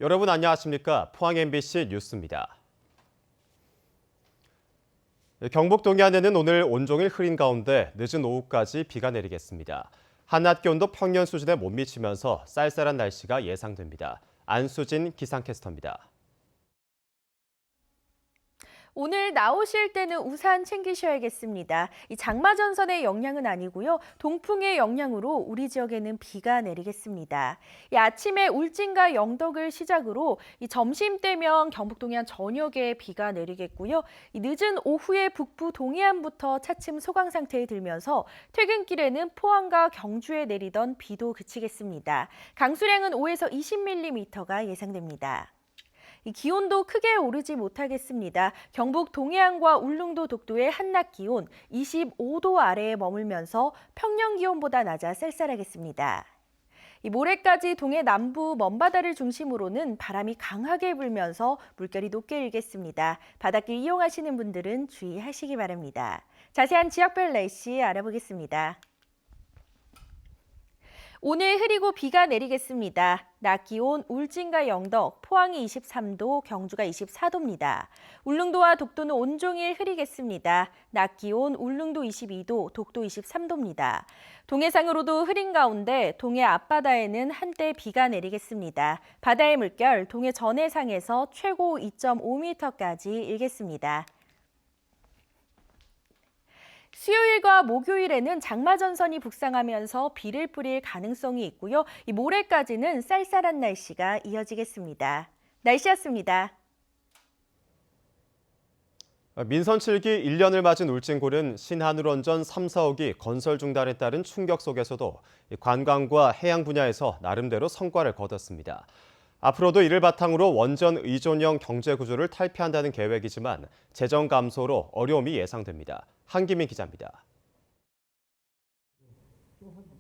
여러분 안녕하십니까? 포항 MBC 뉴스입니다. 경북 동해안에는 오늘 온종일 흐린 가운데 늦은 오후까지 비가 내리겠습니다. 한낮 기온도 평년 수준에 못 미치면서 쌀쌀한 날씨가 예상됩니다. 안수진 기상캐스터입니다. 오늘 나오실 때는 우산 챙기셔야겠습니다. 이 장마전선의 영향은 아니고요. 동풍의 영향으로 우리 지역에는 비가 내리겠습니다. 이 아침에 울진과 영덕을 시작으로 이 점심때면 경북 동해안 전역에 비가 내리겠고요. 이 늦은 오후에 북부 동해안부터 차츰 소강 상태에 들면서 퇴근길에는 포항과 경주에 내리던 비도 그치겠습니다. 강수량은 5에서 20mm가 예상됩니다. 이 기온도 크게 오르지 못하겠습니다. 경북 동해안과 울릉도 독도의 한낮 기온 25도 아래에 머물면서 평년 기온보다 낮아 쌀쌀하겠습니다. 이 모레까지 동해 남부 먼바다를 중심으로는 바람이 강하게 불면서 물결이 높게 일겠습니다. 바닷길 이용하시는 분들은 주의하시기 바랍니다. 자세한 지역별 날씨 알아보겠습니다. 오늘 흐리고 비가 내리겠습니다. 낮 기온 울진과 영덕, 포항이 23도, 경주가 24도입니다. 울릉도와 독도는 온종일 흐리겠습니다. 낮 기온 울릉도 22도, 독도 23도입니다. 동해상으로도 흐린 가운데 동해 앞바다에는 한때 비가 내리겠습니다. 바다의 물결 동해 전해상에서 최고 2.5m까지 일겠습니다. 수요일과 목요일에는 장마전선이 북상하면서 비를 뿌릴 가능성이 있고요. 이 모레까지는 쌀쌀한 날씨가 이어지겠습니다. 날씨였습니다. 민선 7기 1년을 맞은 울진군은 신한울원전 3, 4호기 건설 중단에 따른 충격 속에서도 관광과 해양 분야에서 나름대로 성과를 거뒀습니다. 앞으로도 이를 바탕으로 원전 의존형 경제 구조를 탈피한다는 계획이지만 재정 감소로 어려움이 예상됩니다. 한기민 기자입니다.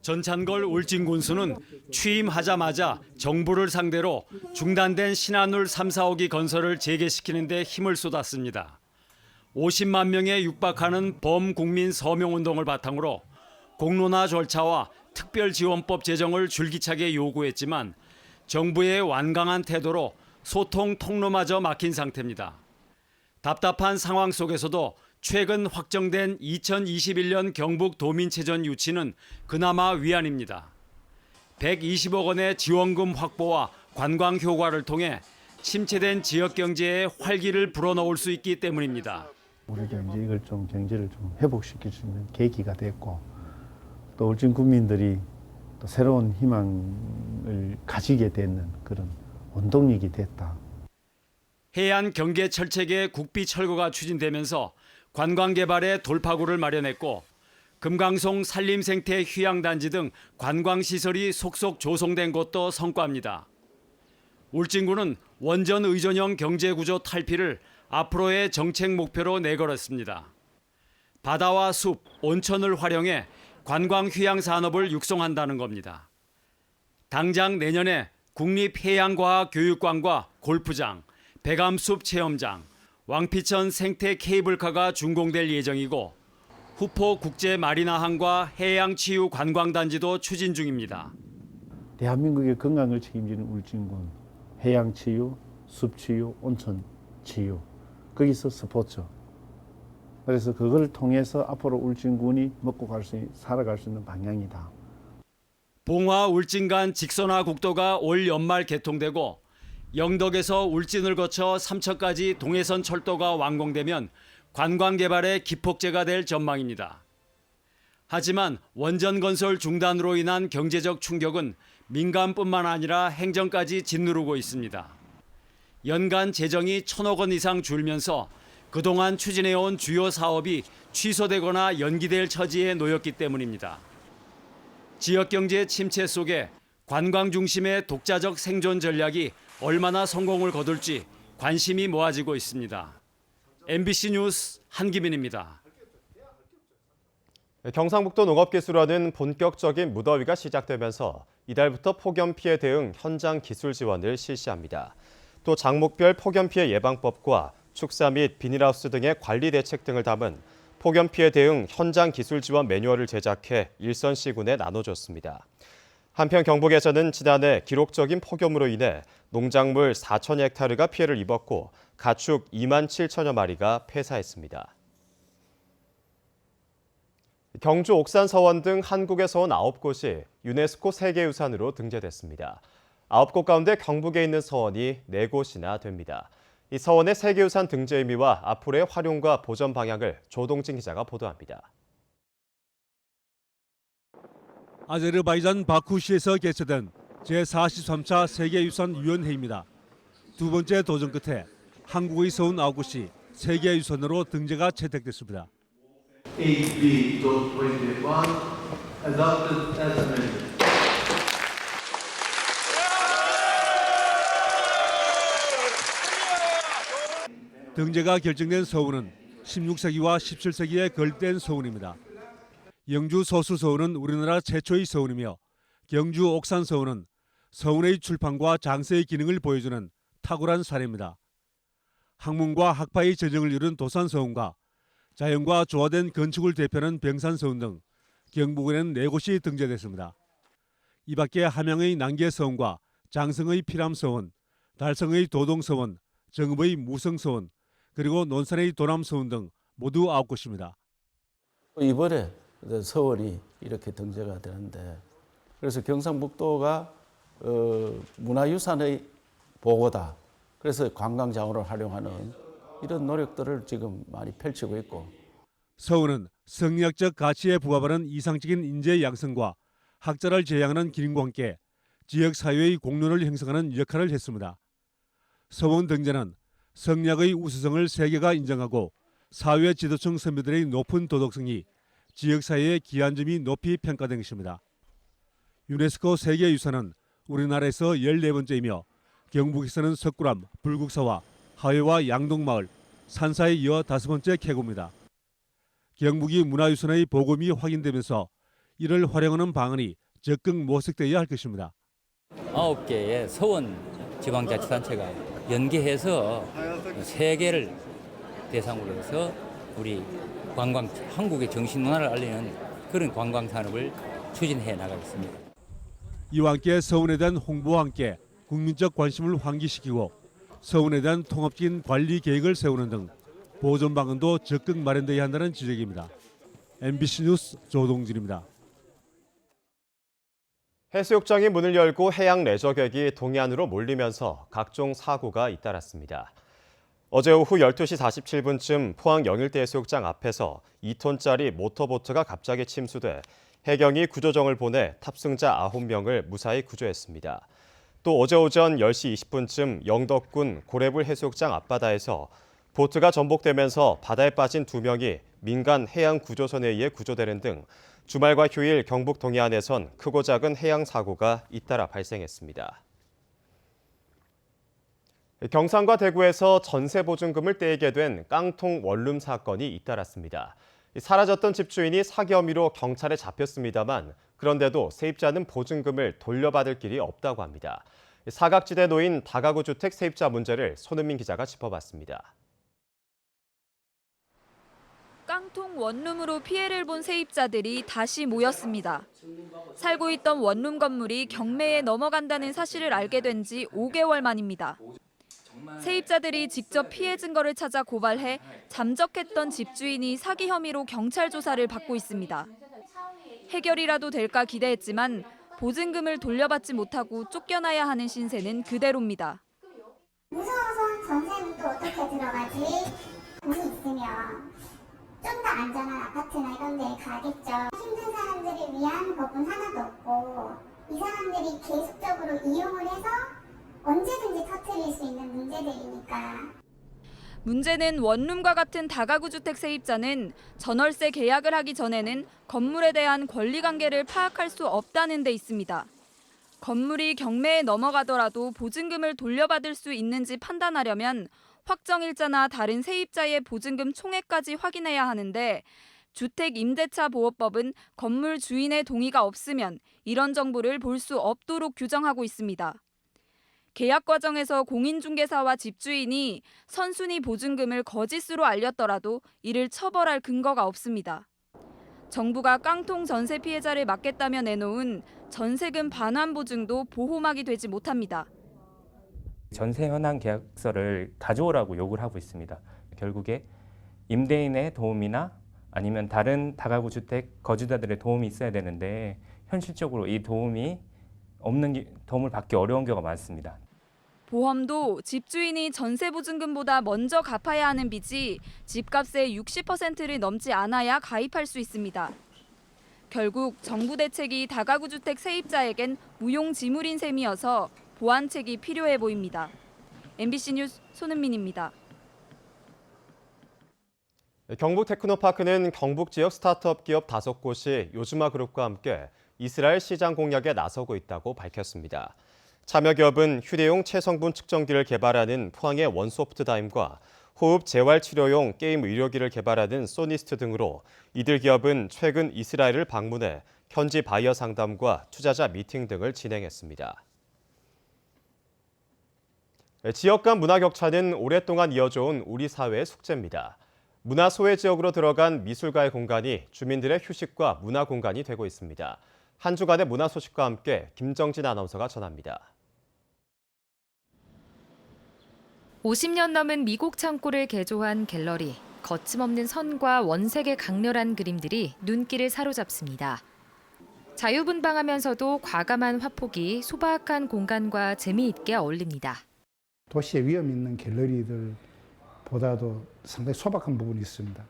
전찬걸 울진군수는 취임하자마자 정부를 상대로 중단된 신한울 3, 4호기 건설을 재개시키는 데 힘을 쏟았습니다. 50만 명에 육박하는 범국민 서명운동을 바탕으로 공론화 절차와 특별지원법 제정을 줄기차게 요구했지만 정부의 완강한 태도로 소통 통로마저 막힌 상태입니다. 답답한 상황 속에서도 최근 확정된 2021년 경북 도민체전 유치는 그나마 위안입니다. 120억 원의 지원금 확보와 관광 효과를 통해 침체된 지역 경제에 활기를 불어넣을 수 있기 때문입니다. 우리가 이제 이걸 좀 경제를 좀 회복시킬 수 있는 계기가 됐고 또 울진 국민들이 또 새로운 희망을 가지게 되는 그런 원동력이 됐다. 해안 경계 철책의 국비 철거가 추진되면서 관광 개발에 돌파구를 마련했고 금강송 산림생태 휴양단지 등 관광시설이 속속 조성된 것도 성과입니다. 울진군은 원전 의존형 경제구조 탈피를 앞으로의 정책 목표로 내걸었습니다. 바다와 숲, 온천을 활용해 관광 휴양 산업을 육성한다는 겁니다. 당장 내년에 국립해양과학교육관과 골프장, 백암숲 체험장, 왕피천 생태 케이블카가 준공될 예정이고 후포 국제마리나항과 해양치유관광단지도 추진 중입니다. 대한민국의 건강을 책임지는 울진군, 해양치유, 숲치유, 온천치유, 거기서 스포츠. 그래서 그걸 통해서 앞으로 울진군이 살아갈 수 있는 방향이다. 봉화 울진 간 직선화 국도가 올 연말 개통되고 영덕에서 울진을 거쳐 삼척까지 동해선 철도가 완공되면 관광 개발의 기폭제가 될 전망입니다. 하지만 원전 건설 중단으로 인한 경제적 충격은 민간뿐만 아니라 행정까지 짓누르고 있습니다. 연간 재정이 1,000억 원 이상 줄면서 그동안 추진해온 주요 사업이 취소되거나 연기될 처지에 놓였기 때문입니다. 지역 경제 침체 속에 관광 중심의 독자적 생존 전략이 얼마나 성공을 거둘지 관심이 모아지고 있습니다. MBC 뉴스 한기민입니다. 경상북도 농업기술원은 본격적인 무더위가 시작되면서 이달부터 폭염 피해 대응 현장 기술 지원을 실시합니다. 또 장목별 폭염 피해 예방법과 축사 및 비닐하우스 등의 관리 대책 등을 담은 폭염 피해 대응 현장 기술 지원 매뉴얼을 제작해 일선 시군에 나눠줬습니다. 한편 경북에서는 지난해 기록적인 폭염으로 인해 농작물 4천 헥타르가 피해를 입었고 가축 2만 7천여 마리가 폐사했습니다. 경주 옥산서원 등 한국의 서원 9곳이 유네스코 세계유산으로 등재됐습니다. 9곳 가운데 경북에 있는 서원이 4곳이나 됩니다. 이 서원의 세계유산 등재 의미와 앞으로의 활용과 보전 방향을 조동진 기자가 보도합니다. 아제르바이잔 바쿠시에서 개최된 제43차 세계유산위원회입니다. 두 번째 도전 끝에 한국의 서원 9곳이 세계유산으로 등재가 채택됐습니다. AB.21 adopted as amended. 등재가 결정된 서원은 16세기와 17세기에 건립된 서원입니다. 영주 소수서원은 우리나라 최초의 서원이며 경주 옥산서원은 서원의 출판과 장세의 기능을 보여주는 탁월한 사례입니다. 학문과 학파의 저정을 이룬 도산서원과 자연과 조화된 건축을 대표하는 병산서원 등 경북에는 4곳이 등재됐습니다. 이 밖에 함양의 난계서원과 장성의 피람서원, 달성의 도동서원, 정읍의 무성서원, 그리고 논산의 도남서원 등 모두 9곳입니다. 이번에 서원이 이렇게 등재가 되는데 그래서 경상북도가 문화유산의 보고다. 그래서 관광자원을 활용하는 이런 노력들을 지금 많이 펼치고 있고. 서원은 성리학적 가치에 부합하는 이상적인 인재 양성과 학자를 제양하는 기능과 함께 지역사회의 공론을 형성하는 역할을 했습니다. 서원 등재는 성리학의 우수성을 세계가 인정하고 사회 지도층 선배들의 높은 도덕성이 지역사회의 기한 점이 높이 평가된 것입니다. 유네스코 세계유산은 우리나라에서 14번째이며 경북에서는 석굴암, 불국사와 하회와 양동마을, 산사에 이어 5번째 계곡입니다. 경북이 문화유산의 보급이 확인되면서 이를 활용하는 방안이 적극 모색되어야 할 것입니다. 9개의 서원 지방자치단체가 연계해서 세계를 대상으로 해서 우리 한국의 정신문화를 알리는 그런 관광산업을 추진해 나가겠습니다. 이와 함께 서원에 대한 홍보와 함께 국민적 관심을 환기시키고 서원에 대한 통합적인 관리 계획을 세우는 등 보존 방안도 적극 마련되어야 한다는 지적입니다. MBC 뉴스 조동진입니다. 해수욕장이 문을 열고 해양 레저객이 동해안으로 몰리면서 각종 사고가 잇따랐습니다. 어제 오후 12시 47분쯤 포항 영일대 해수욕장 앞에서 2톤짜리 모터보트가 갑자기 침수돼 해경이 구조정을 보내 탑승자 9명을 무사히 구조했습니다. 또 어제 오전 10시 20분쯤 영덕군 고래불 해수욕장 앞바다에서 보트가 전복되면서 바다에 빠진 2명이 민간 해양구조선에 의해 구조되는 등 주말과 휴일 경북 동해안에선 크고 작은 해양 사고가 잇따라 발생했습니다. 경상과 대구에서 전세 보증금을 떼게 된 깡통 원룸 사건이 잇따랐습니다. 사라졌던 집주인이 사기 혐의로 경찰에 잡혔습니다만 그런데도 세입자는 보증금을 돌려받을 길이 없다고 합니다. 사각지대에 놓인 다가구 주택 세입자 문제를 손은민 기자가 짚어봤습니다. 깡통 원룸으로 피해를 본 세입자들이 다시 모였습니다. 살고 있던 원룸 건물이 경매에 넘어간다는 사실을 알게 된 지 5개월 만입니다. 세입자들이 직접 피해 증거를 찾아 고발해 잠적했던 집주인이 사기 혐의로 경찰 조사를 받고 있습니다. 해결이라도 될까 기대했지만 보증금을 돌려받지 못하고 쫓겨나야 하는 신세는 그대로입니다. 무서워서 전세금도 어떻게 들어가지? 돈이 있으면 좀 더 안전한 아파트나 이런 데 가겠죠. 힘든 사람들을 위한 법은 하나도 없고 이 사람들이 계속적으로 이용을 해서 언제든지 터뜨릴 수 있는 문제들이니까. 문제는 원룸과 같은 다가구 주택 세입자는 전월세 계약을 하기 전에는 건물에 대한 권리관계를 파악할 수 없다는 데 있습니다. 건물이 경매에 넘어가더라도 보증금을 돌려받을 수 있는지 판단하려면 확정일자나 다른 세입자의 보증금 총액까지 확인해야 하는데 주택임대차보호법은 건물 주인의 동의가 없으면 이런 정보를 볼 수 없도록 규정하고 있습니다. 계약 과정에서 공인중개사와 집주인이 선순위 보증금을 거짓으로 알렸더라도 이를 처벌할 근거가 없습니다. 정부가 깡통 전세 피해자를 막겠다며 내놓은 전세금 반환 보증도 보호막이 되지 못합니다. 전세 현황 계약서를 가져오라고 요구를 하고 있습니다. 결국에 임대인의 도움이나 아니면 다른 다가구 주택 거주자들의 도움이 있어야 되는데 현실적으로 이 도움을 받기 어려운 경우가 많습니다. 보험도 집주인이 전세 보증금보다 먼저 갚아야 하는 빚이 집값의 60%를 넘지 않아야 가입할 수 있습니다. 결국 정부 대책이 다가구 주택 세입자에겐 무용지물인 셈이어서 보완책이 필요해 보입니다. MBC 뉴스 손은민입니다. 경북 테크노파크는 경북 지역 스타트업 기업 5곳이 요즈마 그룹과 함께 이스라엘 시장 공략에 나서고 있다고 밝혔습니다. 참여 기업은 휴대용 체성분 측정기를 개발하는 포항의 원소프트다임과 호흡 재활 치료용 게임 의료기를 개발하는 소니스트 등으로 이들 기업은 최근 이스라엘을 방문해 현지 바이어 상담과 투자자 미팅 등을 진행했습니다. 지역 간 문화 격차는 오랫동안 이어져온 우리 사회의 숙제입니다. 문화 소외 지역으로 들어간 미술가의 공간이 주민들의 휴식과 문화 공간이 되고 있습니다. 한 주간의 문화 소식과 함께 김정진 아나운서가 전합니다. 50년 넘은 미국 창고를 개조한 갤러리. 거침없는 선과 원색의 강렬한 그림들이 눈길을 사로잡습니다. 자유분방하면서도 과감한 화폭이 소박한 공간과 재미있게 어울립니다. 도시에 위험 있는 갤러리들보다도 상당히 소박한 부분이 있습니다.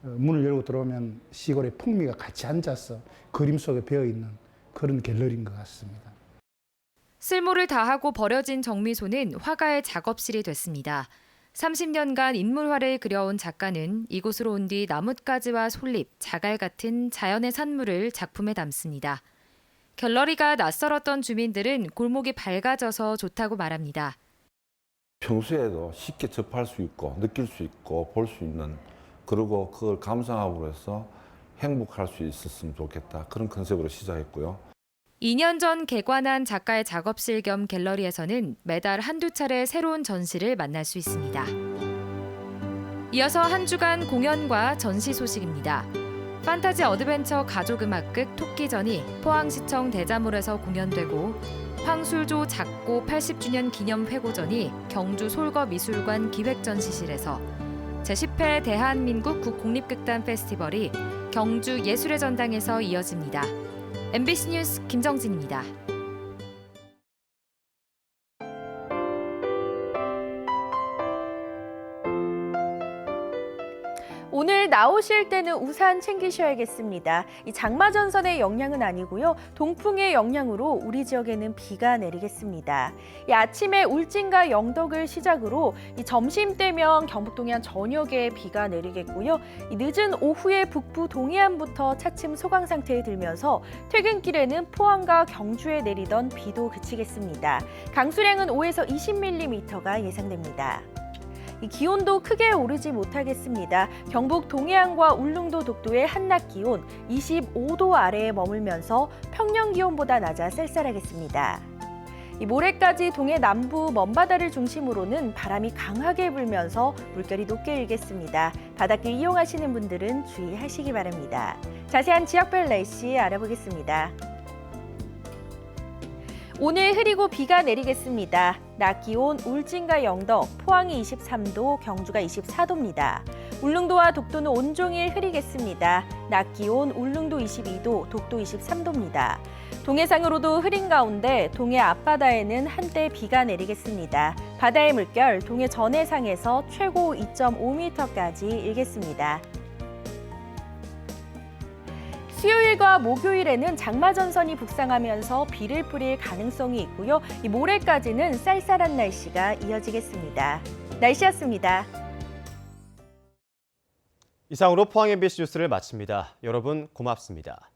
문을 열고 들어오면 시골의 풍미가 같이 앉아서 그림 속에 배어있는 그런 갤러리인 것 같습니다. 쓸모를 다하고 버려진 정미소는 화가의 작업실이 됐습니다. 30년간 인물화를 그려온 작가는 이곳으로 온 뒤 나뭇가지와 솔잎, 자갈 같은 자연의 산물을 작품에 담습니다. 갤러리가 낯설었던 주민들은 골목이 밝아져서 좋다고 말합니다. 평소에도 쉽게 접할 수 있고 느낄 수 있고 볼 수 있는, 그리고 그걸 감상하고 해서 행복할 수 있었으면 좋겠다, 그런 컨셉으로 시작했고요. 2년 전 개관한 작가의 작업실 겸 갤러리에서는 매달 한두 차례 새로운 전시를 만날 수 있습니다. 이어서 한 주간 공연과 전시 소식입니다. 판타지 어드벤처 가족음악극 토끼전이 포항시청 대자몰에서 공연되고, 황술조 작고 80주년 기념 회고전이 경주 솔거미술관 기획전시실에서, 제10회 대한민국 국공립극단 페스티벌이 경주 예술의 전당에서 이어집니다. MBC 뉴스 김정진입니다. 오늘 나오실 때는 우산 챙기셔야겠습니다. 이 장마전선의 영향은 아니고요. 동풍의 영향으로 우리 지역에는 비가 내리겠습니다. 이 아침에 울진과 영덕을 시작으로 이 점심때면 경북 동해안 전역에 비가 내리겠고요. 이 늦은 오후에 북부 동해안부터 차츰 소강 상태에 들면서 퇴근길에는 포항과 경주에 내리던 비도 그치겠습니다. 강수량은 5에서 20mm가 예상됩니다. 이 기온도 크게 오르지 못하겠습니다. 경북 동해안과 울릉도 독도의 한낮 기온 25도 아래에 머물면서 평년 기온보다 낮아 쌀쌀하겠습니다. 이 모레까지 동해 남부 먼바다를 중심으로는 바람이 강하게 불면서 물결이 높게 일겠습니다. 바닷길 이용하시는 분들은 주의하시기 바랍니다. 자세한 지역별 날씨 알아보겠습니다. 오늘 흐리고 비가 내리겠습니다. 낮 기온 울진과 영덕, 포항이 23도, 경주가 24도입니다. 울릉도와 독도는 온종일 흐리겠습니다. 낮 기온 울릉도 22도, 독도 23도입니다. 동해상으로도 흐린 가운데 동해 앞바다에는 한때 비가 내리겠습니다. 바다의 물결 동해 전해상에서 최고 2.5m까지 일겠습니다. 수요일과 목요일에는 장마전선이 북상하면서 비를 뿌릴 가능성이 있고요. 이 모레까지는 쌀쌀한 날씨가 이어지겠습니다. 날씨였습니다. 이상으로 포항 MBC 뉴스를 마칩니다. 여러분 고맙습니다.